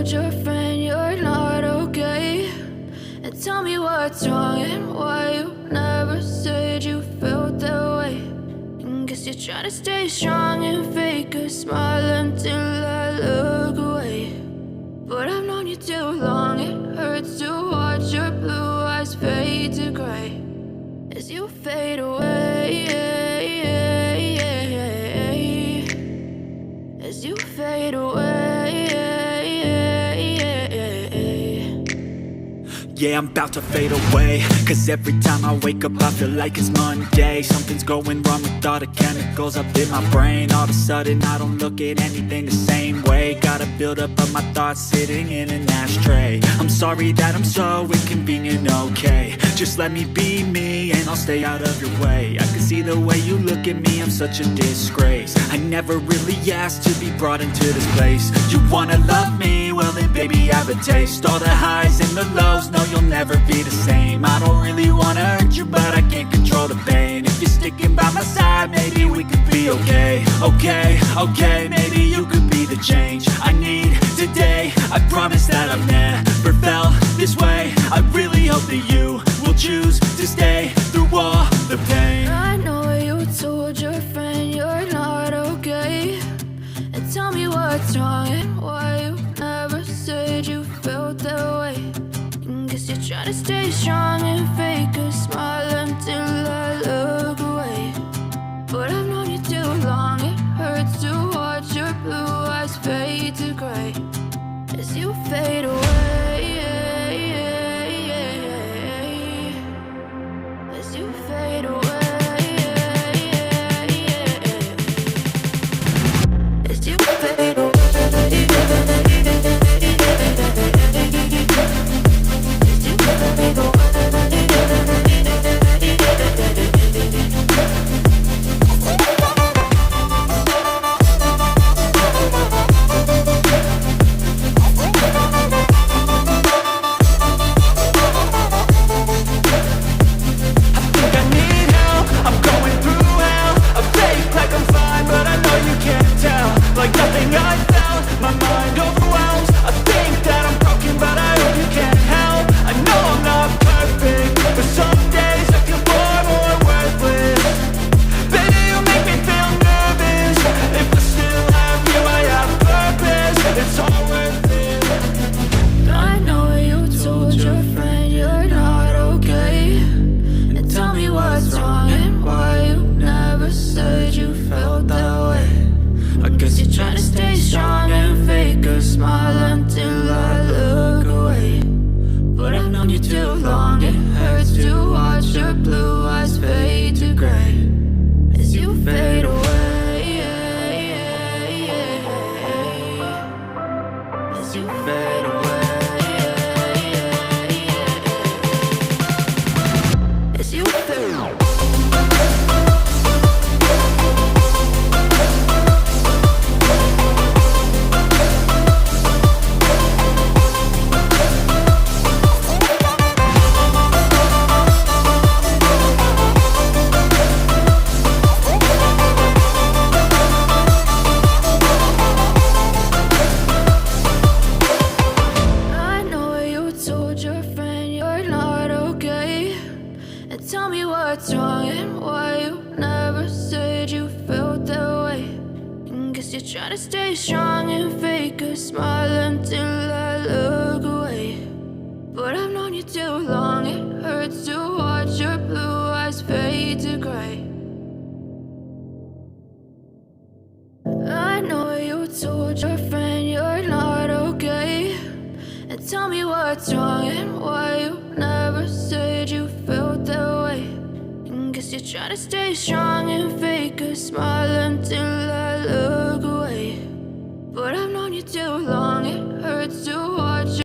told your friend you're not okay? And tell me what's wrong and why you never said you felt that way. And guess you're trying to stay strong and fake a smile until I look away. But I've known you too long, it hurts to watch your blue eyes fade to gray as you fade away, as you fade away. Yeah, I'm about to fade away, cause every time I wake up I feel like it's Monday. Something's going wrong with all the chemicals up in my brain. All of a sudden I don't look at anything the same way. Gotta build up of my thoughts sitting in an ashtray. I'm sorry that I'm so inconvenient, okay? Just let me be me and I'll stay out of your way. I can see the way you look at me, I'm such a disgrace. I never really asked to be brought into this place. You wanna love me? Well then baby I have a taste. All the highs and the lows, no you'll never be the same. I don't really wanna hurt you, but I can't control the pain. If you're sticking by my side, maybe we could be okay. Okay, maybe you could be the change I need today. I promise that I've never felt this way. I really hope that you will choose to stay through all the pain. I know you told your friend you're not okay. And tell me what's wrong and why you never said you felt that way. Guess you're trying to stay strong and fake a smile until I look away. But I've known you too long, it hurts to watch your blue eyes fade to gray as you fade away, as you fade away, as you fade away. Tell me what's wrong and why you never said you felt that way. And guess you're trying to stay strong and fake a smile until I look away. But I've known you too long, it hurts to watch your blue eyes fade to gray. I know you told your friend you're not okay. And tell me what's wrong and why you never said you felt that way. And guess you're trying to stay strong and fake a smile until I look away. But I've known you too long, it hurts to watch